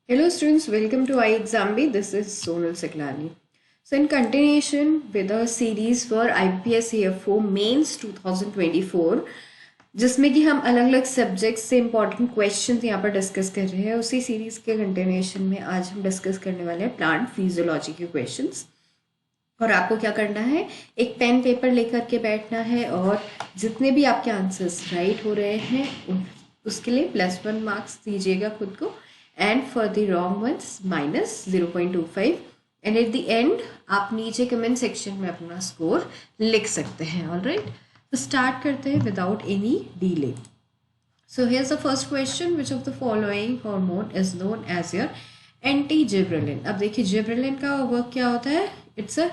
Hello students, welcome to iExamB. This is Sonal Siklani. So in continuation with our series for IPS AFO Mains 2024, जिसमें कि हम अलग अलग subjects से important question यहाँ पर डिस्कस कर रहे हैं, उसी सीरीज के कंटिन्यूएशन में आज हम डिस्कस करने वाले हैं प्लांट फिजियोलॉजी के क्वेश्चंस। और आपको क्या करना है, एक पेन पेपर लेकर के बैठना है और जितने भी आपके आंसर्स राइट हो रहे हैं उसके लिए +1 मार्क्स दीजिएगा खुद को, and for the wrong ones -0.25, and at the end आप नीचे कमेंट सेक्शन में अपना स्कोर लिख सकते हैं। ऑलराइट, तो स्टार्ट करते हैं without any delay. So here's the first question, which of the following hormone is known as your anti-gibberellin? अब देखिए जिब्रेलिन का वर्क क्या होता है, it's a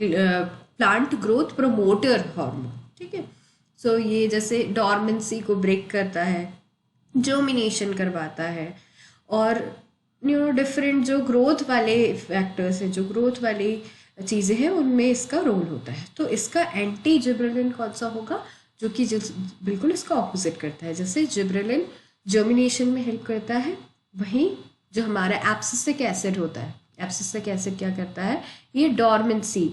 plant growth promoter hormone. ठीक है, सो ये जैसे डॉर्मेंसी को ब्रेक करता है, जर्मिनेशन करवाता है, और डिफरेंट जो ग्रोथ वाले फैक्टर्स हैं, जो ग्रोथ वाली चीज़ें हैं, उनमें इसका रोल होता है। तो इसका एंटी जिब्रेलिन कौन सा होगा, जो कि बिल्कुल इसका ऑपोजिट करता है। जैसे जिब्रेलिन जर्मिनेशन में हेल्प करता है, वहीं जो हमारा एब्सिसिक एसिड होता है, एब्सिसिक एसिड क्या करता है, ये डॉर्मेंसी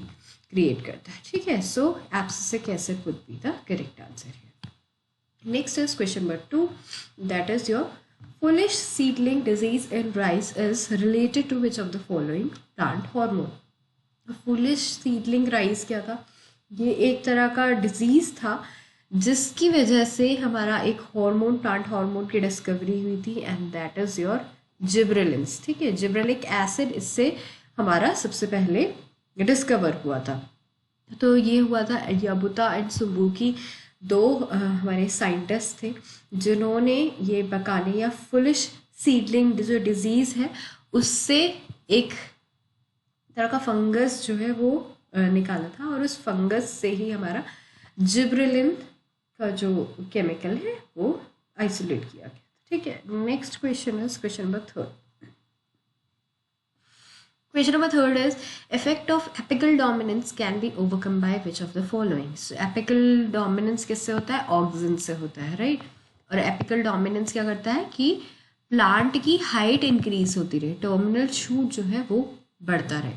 क्रिएट करता है। ठीक है, so abscisic acid would be the correct answer here. Next is question number 2, that is your foolish seedling disease in rice is related to which of the following plant hormone? Foolish seedling rice क्या था, ये एक तरह का disease था जिसकी वजह से हमारा एक हार्मोन, प्लांट हार्मोन की डिस्कवरी हुई थी, and that is your gibberellins. ठीक है, जिब्रेलिक एसिड इससे हमारा सबसे पहले डिस्कवर हुआ था। तो ये हुआ था याबुता एंड सुबुकी, दो हमारे साइंटिस्ट थे जिन्होंने ये बकाने या फुलिश सीडलिंग जो डिजीज़ है उससे एक तरह का फंगस जो है वो निकाला था, और उस फंगस से ही हमारा जिब्रेलिन का जो केमिकल है वो आइसोलेट किया गया। ठीक है, next question is question number 3। Question number 3 is effect of apical dominance can be overcome by which of the following? So apical dominance किससे होता है, ऑक्सिन से होता है, राइट। और एपिकल डोमिनेंस क्या करता है कि प्लांट की हाइट इंक्रीज होती रहे, टर्मिनल शूट जो है वो बढ़ता रहे।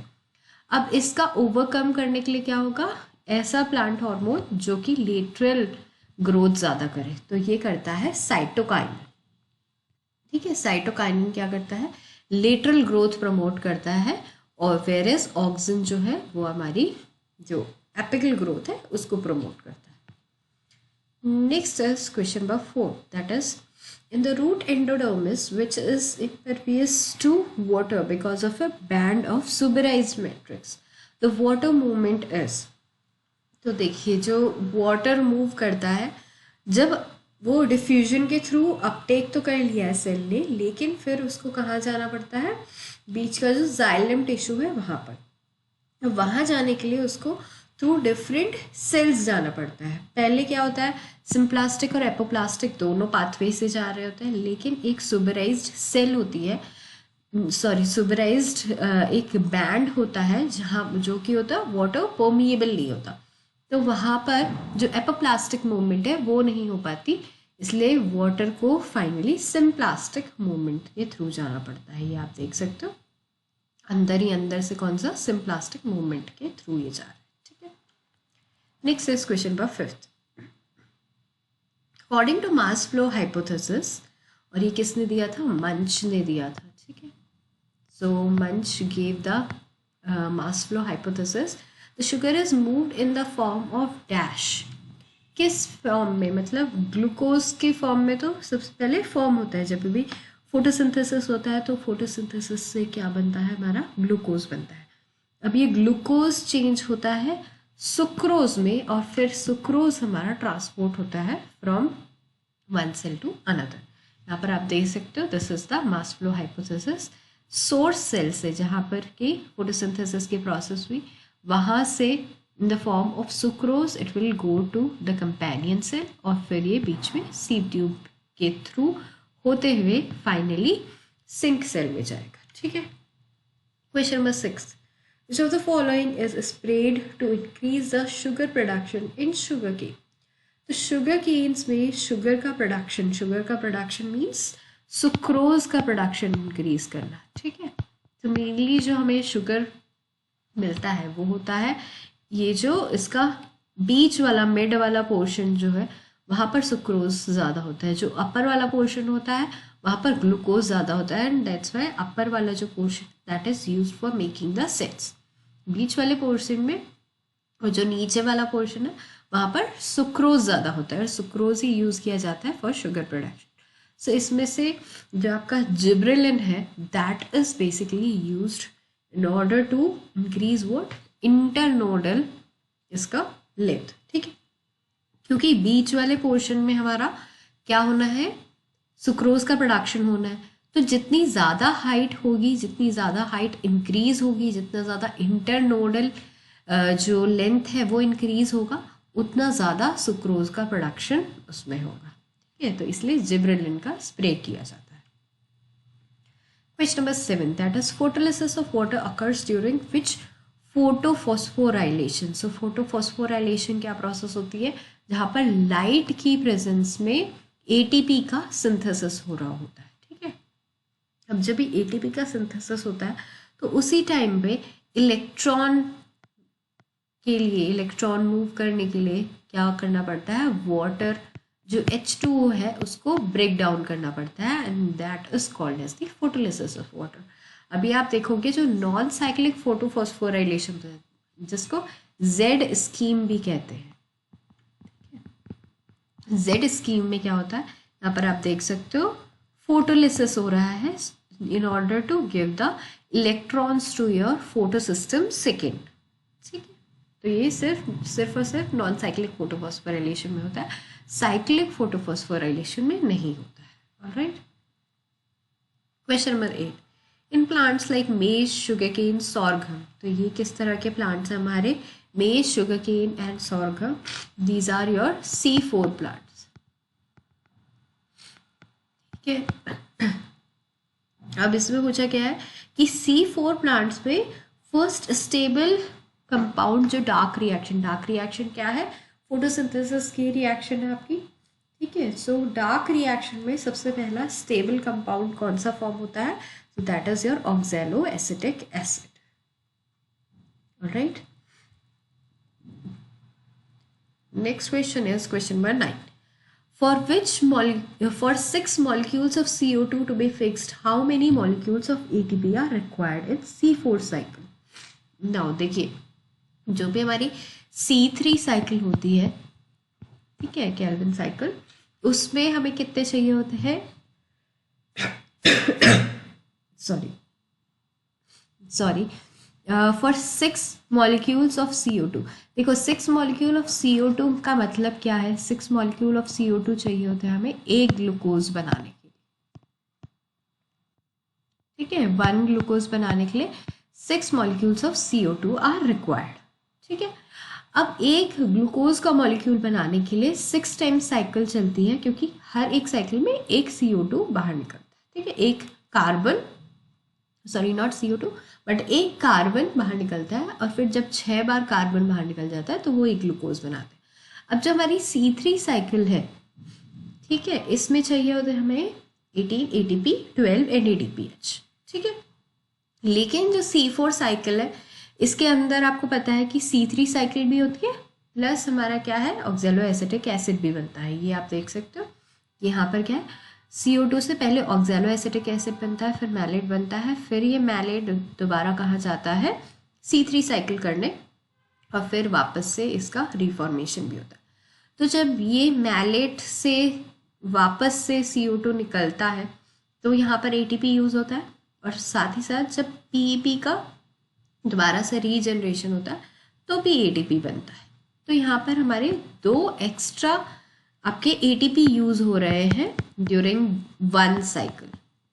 अब इसका ओवरकम करने के लिए क्या होगा, ऐसा प्लांट हार्मोन जो कि लेटरल ग्रोथ ज़्यादा करे, तो ये करता है साइटोकाइन। ठीक है, साइटोकाइन क्या करता है, लेटरल ग्रोथ प्रमोट करता है, और वेरेस ऑक्सिन जो है वो हमारी जो एपिकल ग्रोथ है उसको प्रमोट करता है। Next is question number 4, that is in the root endodermis which is impervious to water because of a band of suberized matrix, the water movement is. तो देखिए जो वाटर मूव करता है, जब वो डिफ्यूजन के थ्रू अपटेक तो कर लिया है सेल ने, लेकिन फिर उसको कहाँ जाना पड़ता है, बीच का जो जाइलम टिश्यू है वहाँ पर। वहाँ जाने के लिए उसको थ्रू डिफरेंट सेल्स जाना पड़ता है। पहले क्या होता है, सिम्प्लास्टिक और एपोप्लास्टिक दोनों पाथवे से जा रहे होते हैं, लेकिन एक सुबराइज्ड सेल होती है, सॉरी सुबराइज्ड एक बैंड होता है जहाँ जो कि होता है वाटर परमिएबल नहीं होता, तो वहाँ पर जो एपोप्लास्टिक मूवमेंट है वो नहीं हो पाती, इसलिए वाटर को फाइनली सिम्प्लास्टिक मूवमेंट के थ्रू जाना पड़ता है। ये आप देख सकते हो, अंदर ही अंदर से कौन सा, सिम्प्लास्टिक मूवमेंट के थ्रू ये जा रहा है। ठीक है, next is question number 5। According to mass flow hypothesis, और ये किसने दिया था, मंच ने दिया था। ठीक है, सो मंच gave the mass flow hypothesis, the sugar is moved in the form of dash. किस फॉर्म में, मतलब ग्लूकोज के फॉर्म में तो सबसे पहले फॉर्म होता है, जब भी फोटोसिंथेसिस होता है तो फोटोसिंथेसिस से क्या बनता है, हमारा ग्लूकोज बनता है। अब ये ग्लूकोज चेंज होता है सुक्रोज में, और फिर सुक्रोज हमारा ट्रांसपोर्ट होता है from one cell to another. यहाँ पर आप देख सकते हो, this is the mass flow hypothesis. Source cell से जहाँ पर कि फोटोसिंथेसिस की प्रोसेस हुई, वहाँ से in the form of sucrose it will go to the companion cell, और फिर ये बीच में सीड ट्यूब के थ्रू होते हुए फाइनली सिंक सेल में जाएगा। ठीक है, question number 6, which of the following is sprayed to increase the sugar production in sugar cane? तो शुगर केन्स में शुगर का प्रोडक्शन मीन्स सुक्रोज का प्रोडक्शन इंक्रीज करना, ठीक है। तो मेनली जो हमें शुगर मिलता है वो होता है ये जो इसका बीच वाला मिड वाला पोर्शन जो है वहाँ पर सुक्रोज ज़्यादा होता है, जो अपर वाला पोर्शन होता है वहाँ पर ग्लूकोज ज़्यादा होता है, एंड दैट्स वाई अपर वाला जो portion that is use for making the sets. बीच वाले पोर्शन में और जो नीचे वाला पोर्शन है वहाँ पर सुक्रोज ज़्यादा होता है, और सुक्रोज ही यूज़ किया जाता है फॉर शुगर प्रोडक्शन। सो इसमें से जो आपका जिब्रेलिन है that is basically used in order to increase what internodal इसका लेंथ, ठीक है। क्योंकि बीच वाले पोर्शन में हमारा क्या होना है, सुक्रोज का प्रोडक्शन होना है, तो जितनी ज़्यादा हाइट होगी, जितनी ज़्यादा हाइट इंक्रीज होगी, जितना ज़्यादा इंटरनोडल जो लेंथ है वो इंक्रीज होगा, उतना ज़्यादा सुक्रोज का प्रोडक्शन उसमें होगा, ठीक है। तो इसलिए जिब्रेलिन का स्प्रे किया जाता है। Question number 7 that is photolysis of water occurs during which photophosphorylation. So photophosphorylation क्या प्रोसेस होती है, जहाँ पर लाइट की प्रेजेंस में एटीपी का सिंथेसिस हो रहा होता है, ठीक है। अब जब भी एटीपी का सिंथेसिस होता है तो उसी टाइम पे इलेक्ट्रॉन के लिए, इलेक्ट्रॉन मूव करने के लिए क्या करना पड़ता है, वाटर जो H2O है उसको ब्रेक डाउन करना पड़ता है, and that is called as the photolysis of water. अभी आप देखोगे जो नॉन साइक्लिक फोटोफॉस्फोराइलेशन है जिसको जेड स्कीम भी कहते हैं, जेड स्कीम में क्या होता है, यहाँ पर आप देख सकते हो फोटोलिसिस हो रहा है in order to give the electrons to your photosystem second, ठीक है। तो ये सिर्फ और सिर्फ नॉन साइक्लिक फोटोफॉस्फोराइलेशन में होता है, साइक्लिक फोटोफॉस्फोराइलेशन में नहीं होता है। Alright, question number 8 in plants like maize, sugarcane, sorghum. तो ये किस तरह के प्लांट्स हैं हमारे, maize, sugarcane and sorghum, these are your C4 plants, ठीक है। अब इसमें पूछा क्या है कि C4 प्लांट्स में फर्स्ट स्टेबल कंपाउंड जो डार्क रिएक्शन क्या है, फोटोसिंथेसिस की रिएक्शन है आपकी, ठीक है। सो डार्क रिएक्शन में सबसे पहला स्टेबल कंपाउंड कौन सा फॉर्म होता है, so that is your oxaloacetic acid. All right. Next question is question number 9. For 6 molecules of CO2 to be fixed, how many molecules of ATP are required in C4 cycle? Now देखिए जो भी हमारी C3 cycle होती है, ठीक है, Calvin cycle, उसमें हमें कितने चाहिए होते हैं sorry for 6 molecules of CO2। देखो 6 molecule of CO2 का मतलब क्या है, 6 molecule of CO2 चाहिए होते हैं हमें एक ग्लूकोज बनाने के लिए, ठीक है। 1 ग्लूकोज बनाने के लिए 6 molecules of CO2 are required, ठीक है। अब एक ग्लूकोज का मॉलिक्यूल बनाने के लिए 6 टाइम्स साइकिल चलती है, क्योंकि हर एक साइकिल में एक CO2 बाहर निकलता है, ठीक है। एक carbon, sorry not CO2 but एक कार्बन बाहर निकलता है, और फिर जब 6 बार कार्बन बाहर निकल जाता है तो वो एक ग्लूकोज बनाते हैं। अब जब हमारी C3 साइकिल है, ठीक है, इसमें चाहिए होते हैं हमें 18 ATP, 12 NADPH, ठीक है। लेकिन जो C4 साइकिल है इसके अंदर आपको पता है कि C3 साइकिल भी होती है, प्लस हमारा क्या है, ऑक्सैलोएसिटिक एसिड भी बनता है। ये आप देख सकते हो यहाँ पर क्या है, CO2 से पहले ऑक्सैलोएसिटिक एसिड बनता है, फिर मैलेट बनता है, फिर ये मैलेट दोबारा कहाँ जाता है C3 साइकिल करने, और फिर वापस से इसका रिफॉर्मेशन भी होता है। तो जब ये मैलेट से वापस से CO2 निकलता है तो यहाँ पर ATP यूज़ होता है, और साथ ही साथ जब PEP का दोबारा से रीजनरेशन होता है तो भी ATP बनता है। तो यहाँ पर हमारे 2 एक्स्ट्रा आपके ATP यूज़ हो रहे हैं ड्यूरिंग 1 साइकिल,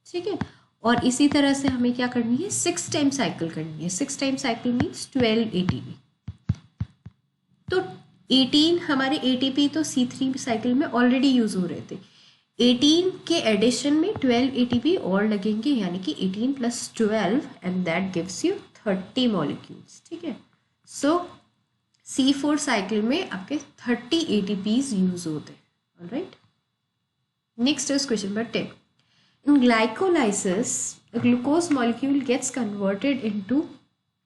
ठीक है। और इसी तरह से हमें क्या करनी है, 6 टाइम साइकिल करनी है। 6 टाइम साइकिल मीन्स 12 ATP। तो 18 हमारे ATP तो C3 साइकिल में ऑलरेडी यूज़ हो रहे थे, 18 के एडिशन में 12 ATP और लगेंगे, यानी कि 18 + 12 and that gives you 30 molecules, ठीक है। सो C4 साइकिल में आपके 30 ATPs यूज होते हैं। Alright, next is question number 10 In glycolysis, a glucose molecule gets converted into,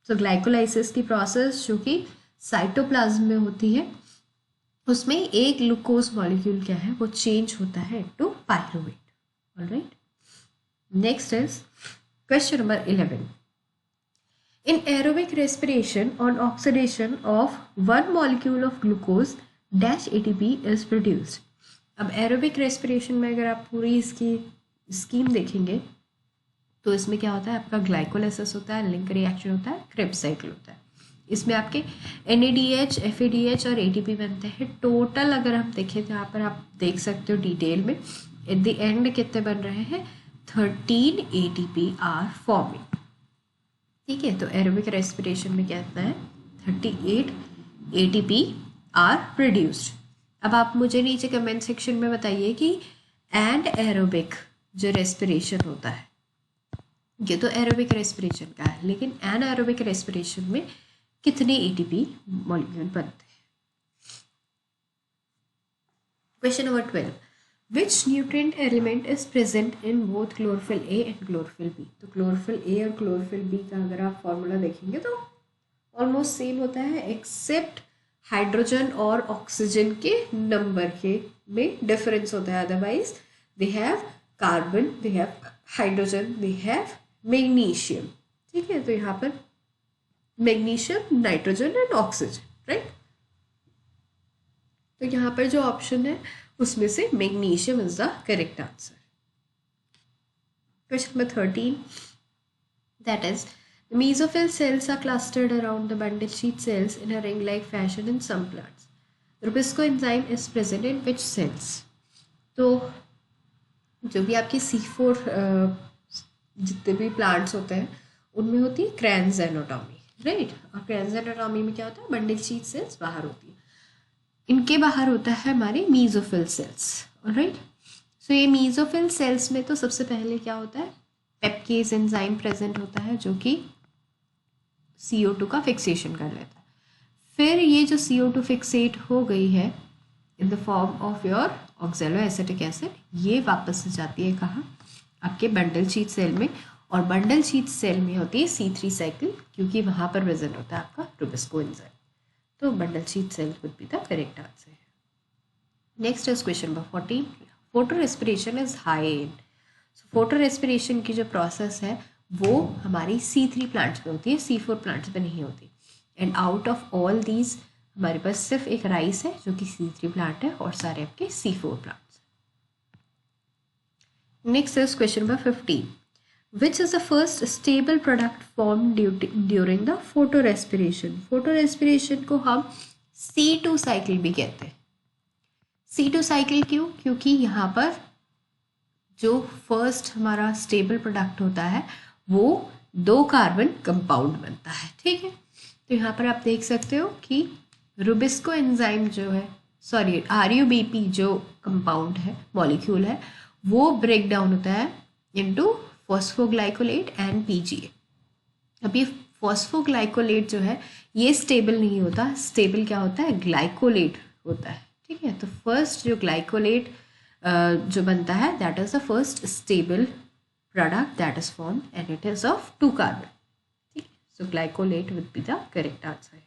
so glycolysis की process जो कि साइटोप्लाज्म में होती है, उसमें एक ग्लूकोज मॉलिक्यूल क्या है वो चेंज होता है to pyruvate. Alright, next is question number 11. In aerobic respiration, on oxidation of one molecule of glucose, dash ATP is produced. अब एरोबिक रेस्पिरेशन में अगर आप पूरी इसकी स्कीम देखेंगे तो इसमें क्या होता है, आपका ग्लाइकोलाइसिस होता है, लिंक रिएक्शन होता है, क्रेब्स साइकिल होता है. इसमें आपके NADH, FADH और ATP बनते हैं. टोटल अगर हम देखें तो यहाँ पर आप देख सकते हो डिटेल में एट द एंड कितने बन रहे हैं, 13 ATP आर फॉर्मिंग. ठीक है, तो एरोबिक रेस्पिरेशन में क्या होता है, 38 ATP आर प्रोड्यूस्ड. अब आप मुझे नीचे कमेंट सेक्शन में बताइए कि एंड एरोबिक जो रेस्पिरेशन होता है, ये तो एरोबिक रेस्पिरेशन का है, लेकिन एन एरोबिक रेस्पिरेशन में कितने ATP मॉलिक्यूल बनते हैं. Question number 12. Which nutrient element is present in both chlorophyll A and chlorophyll B? तो chlorophyll A और chlorophyll B का अगर आप फॉर्मूला देखेंगे तो ऑलमोस्ट सेम होता है, एक्सेप्ट हाइड्रोजन और ऑक्सीजन के नंबर के में डिफरेंस होता है. Otherwise they have carbon, they have hydrogen, they have magnesium. ठीक है, तो यहाँ पर magnesium, nitrogen and oxygen. Right, तो यहाँ पर जो ऑप्शन है उसमें से magnesium is the correct answer. Question number 13. That is the mesophyll cells are clustered around the bundle sheath cells in a ring-like fashion in some plants. The Rubisco enzyme is present in which cells? तो जो भी आपके C4 जितने भी plants होते हैं उनमें होती है क्रैन्स एनाटॉमी. राइट, और क्रैन्स एनाटॉमी में क्या होता है, बंडल शीथ सेल्स बाहर होती है. इनके बाहर होता है हमारे मीजोफिल सेल्स. ऑलराइट, सो ये मीजोफिल सेल्स में तो सबसे पहले क्या होता है, पेप्केज एंजाइम प्रेजेंट होता है जो कि CO2 का फिक्सेशन कर लेता है. फिर ये जो CO2 फिक्सेट हो गई है in the form of your oxalo acetic acid, ये वापस से जाती है कहाँ, आपके बंडल शीथ सेल में. और बंडल शीथ सेल में होती है C3 साइकिल, क्योंकि वहाँ पर प्रेजेंट होता है आपका रुबिस्को एंजाइम. तो bundle sheath cell would be the correct answer. Next is question number 14. Photorespiration is high in. Photorespiration की जो प्रोसेस है वो हमारी C3 प्लांट्स में होती है, C4 प्लांट्स में नहीं होती. And out of all these हमारे पास सिर्फ एक राइस है जो कि C3 प्लांट है और सारे आपके C4 plants. Next is question number 15. Which is the first stable product formed during the photorespiration? Photorespiration को हम C2 साइकिल भी कहते हैं. C2 साइकिल क्यों? क्योंकि यहाँ पर जो फर्स्ट हमारा स्टेबल प्रोडक्ट होता है वो 2 कार्बन कंपाउंड बनता है. ठीक है, तो यहाँ पर आप देख सकते हो कि रुबिस्को एंजाइम जो है, सॉरी RUBP जो कंपाउंड है, मॉलिक्यूल है, वो ब्रेक डाउन होता है इनटू फॉस्फोग्लाइकोलेट एंड PGA. अब ये फॉस्फोग्लाइकोलेट जो है ये स्टेबल नहीं होता, स्टेबल क्या होता है, ग्लाइकोलेट होता है. ठीक है, तो फर्स्ट जो ग्लाइकोलेट जो बनता है that is the first stable product that is form and it is of 2 carbon. ठीक है, so glycolate will be the correct answer है.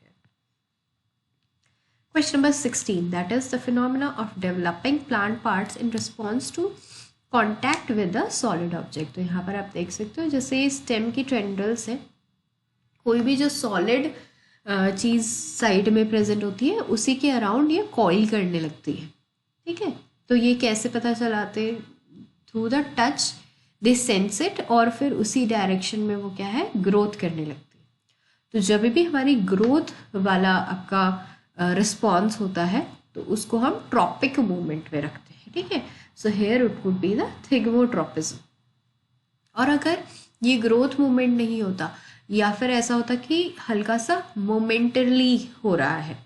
Question number 16. That is the phenomena of developing plant parts in response to contact with the solid object. तो यहाँ पर आप देख सकते हो जैसे स्टेम की टेंड्रल्स है, कोई भी जो सॉलिड चीज़ साइड में प्रेजेंट होती है उसी के अराउंड ये कॉइल करने लगती है. ठीक है, तो ये कैसे पता चलाते, through the touch they sense it, और फिर उसी डायरेक्शन में वो क्या है, ग्रोथ करने लगती है. तो जब भी हमारी ग्रोथ वाला आपका रिस्पॉन्स होता है तो उसको हम ट्रॉपिक मूवमेंट में रखते हैं. ठीक है, so here it would be the thigmotropism. और अगर ये ग्रोथ मूवमेंट नहीं होता या फिर ऐसा होता कि हल्का सा मोमेंटरली हो रहा है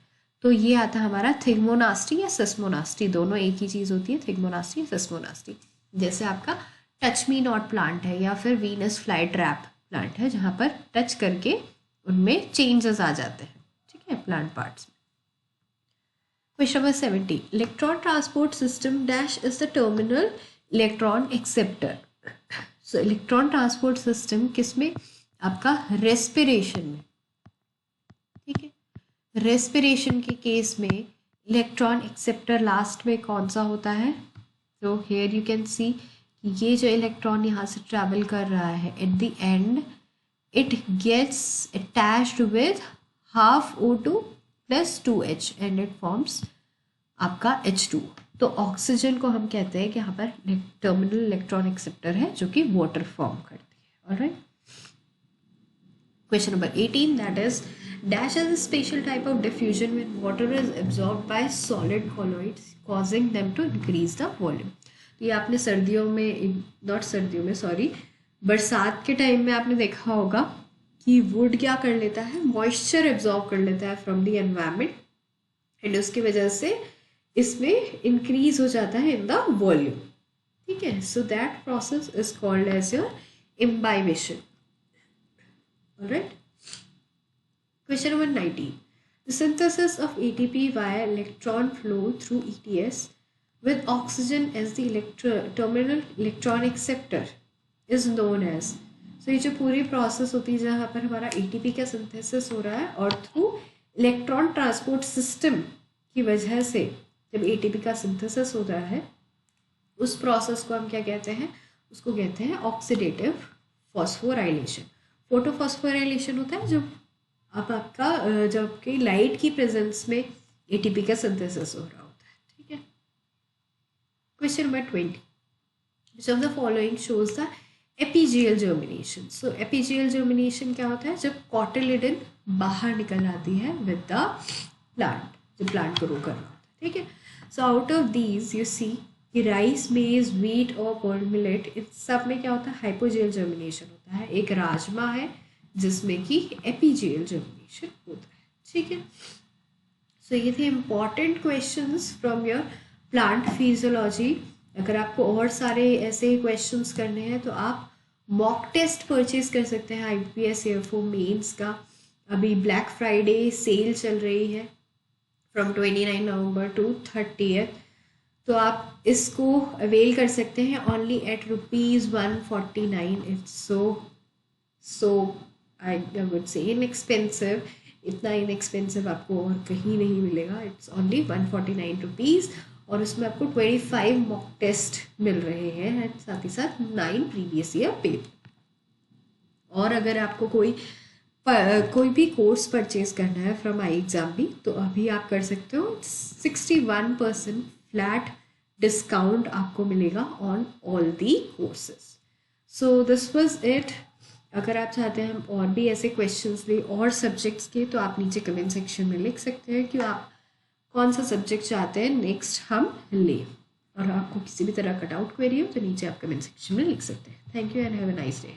तो ये आता है हमारा थिग्मोनास्टी या सिस्मोनास्टी. दोनों एक ही चीज़ होती है, थिग्मोनास्टी या सिस्मोनास्टी. जैसे आपका टच मी नॉट प्लांट है या फिर वीनस फ्लाई ट्रैप प्लांट है जहाँ पर टच करके उनमें चेंजेस आ जाते हैं. ठीक है, प्लांट पार्ट्स में. Question number 17. Electron transport system dash is the terminal electron acceptor. So electron transport system किस में, आपका रेस्पिरेशन में, ठीक है। रेस्पिरेशन के केस में इलेक्ट्रॉन एक्सेप्टर लास्ट में कौन सा होता है, तो हेयर यू कैन सी ये जो इलेक्ट्रॉन यहाँ से ट्रैवल कर रहा है at the end it gets attached with half O2 plus 2H and it forms आपका H2। तो ऑक्सीजन को हम कहते हैं कि यहाँ पर टर्मिनल इलेक्ट्रॉन एक्सेप्टर है जो कि वाटर फॉर्म करती है। Alright, question number 18 that is dash is a special type of diffusion when water is absorbed by solid colloids causing them to increase the volume। तो ये आपने सर्दियों में, नॉट सर्दियों में सॉरी, बरसात के टाइम में आपने देखा होगा कि वुड क्या कर लेता है, मॉइस्चर एब्जॉर्ब कर लेता है फ्रॉम द एनवायरनमेंट एंड उसकी वजह से इसमें इंक्रीज हो जाता है इन द वॉल्यूम, ठीक है। So that process is called as your imbibition. Alright, question number 19, the synthesis of ATP via electron flow through ETS with oxygen as the terminal electron acceptor is known as। so ये जो पूरी process होती है जहाँ पर हमारा ATP का synthesis हो रहा है और थ्रू इलेक्ट्रॉन ट्रांसपोर्ट सिस्टम की वजह से जब ATP का सिंथेसिस हो रहा है उस प्रोसेस को हम क्या कहते हैं, उसको कहते हैं ऑक्सीडेटिव फॉस्फोराइलेशन। फोटोफॉस्फोराइलेशन होता है जब अब आपका जबकि लाइट की प्रेजेंस में ATP का सिंथेसिस हो रहा होता है, ठीक है। Question number 20, which of the following shows the epigeal germination. So epigeal germination क्या होता है, जब कॉटिलिडन बाहर निकल आती है विद द प्लांट, जब प्लांट ग्रो कर रहा होता है, ठीक है। So out of these you see कि राइस, मेज, व्हीट और पर्ल मिलेट, इन सब में क्या होता है, हाइपोजियल जर्मिनेशन होता है। एक राजमा है जिसमें कि एपीजियल जर्मिनेशन होता है, ठीक है। सो ये थे important questions from your plant physiology. अगर आपको और सारे ऐसे क्वेश्चंस करने हैं तो आप मॉक टेस्ट परचेज कर सकते हैं IPS AFO मेंस का। अभी ब्लैक फ्राइडे सेल चल रही है फ्रॉम 29 नवंबर टू 30th, तो आप इसको अवेल कर सकते हैं only at ₹149। It's so I would say inexpensive, इतना इनएक्सपेंसिव आपको और कहीं नहीं मिलेगा। इट्स ओनली ₹149 और उसमें आपको 25 मॉक टेस्ट मिल रहे हैं एंड साथ ही साथ 9 प्रीवियस ईयर पेपर। और अगर आपको कोई भी कोर्स परचेज करना है फ्रॉम iExamBee तो अभी आप कर सकते हो। 61% फ्लैट डिस्काउंट आपको मिलेगा on all the courses. So this was it. अगर आप चाहते हैं हम और भी ऐसे क्वेश्चंस लें और सब्जेक्ट्स के तो आप नीचे कमेंट सेक्शन में लिख सकते हैं कि आप कौन सा सब्जेक्ट चाहते हैं नेक्स्ट हम लें। और आपको किसी भी तरह कट आउट क्वेरी हो तो नीचे आप कमेंट सेक्शन में लिख सकते हैं। Thank you and have a nice day.